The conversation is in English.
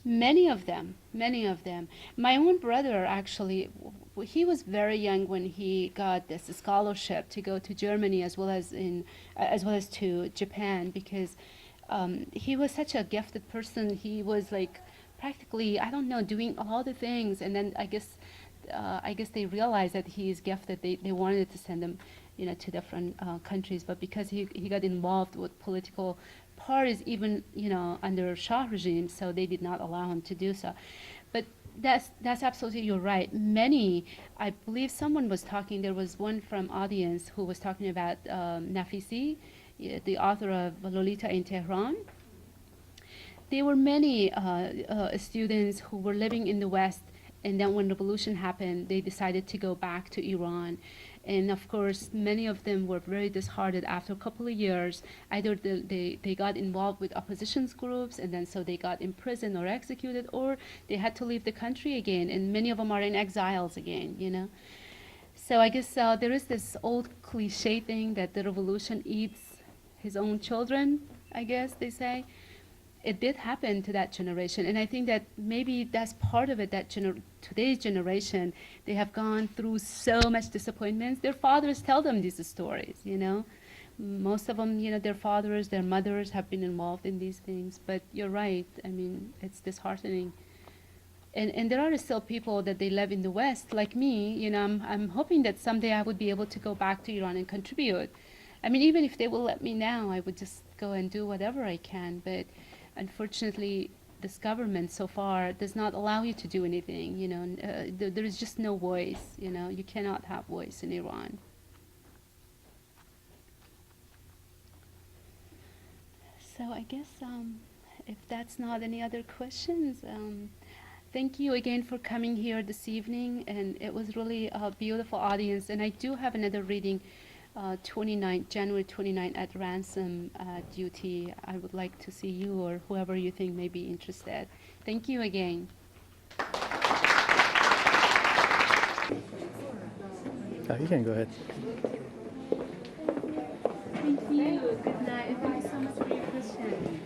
Many of them, many of them. My own brother actually, he was very young when he got this scholarship to go to Germany as well as to Japan because he was such a gifted person. He was like practically, I don't know, doing all the things, and then I guess they realized that he is gifted. They wanted to send him, to different countries, but because he got involved with political parties, even under Shah regime, so they did not allow him to do so. But that's absolutely, you're right. Many, I believe someone was talking. There was one from audience who was talking about Nafisi, the author of Lolita in Tehran. There were many students who were living in the West, and then when revolution happened, they decided to go back to Iran. And of course, many of them were very disheartened after a couple of years. Either they got involved with opposition groups, and then so they got imprisoned or executed, or they had to leave the country again. And many of them are in exiles again. So I guess there is this old cliche thing that the revolution eats his own children, I guess they say. It did happen to that generation, and I think that maybe that's part of it, that today's generation, they have gone through so much disappointments. Their fathers tell them these stories. Most of them, their fathers, their mothers have been involved in these things. But you're right, I mean, it's disheartening. And there are still people that they live in the West, like me. I'm hoping that someday I would be able to go back to Iran and contribute. I mean, even if they will let me now, I would just go and do whatever I can. But unfortunately, this government so far does not allow you to do anything. There is just no voice. You cannot have voice in Iran. So I guess if that's not any other questions, thank you again for coming here this evening, and it was really a beautiful audience. And I do have another reading, January 29th at Ransom Duty. I would like to see you or whoever you think may be interested. Thank you again. You can go ahead. Thank you. Good night. Thank you so much for your question.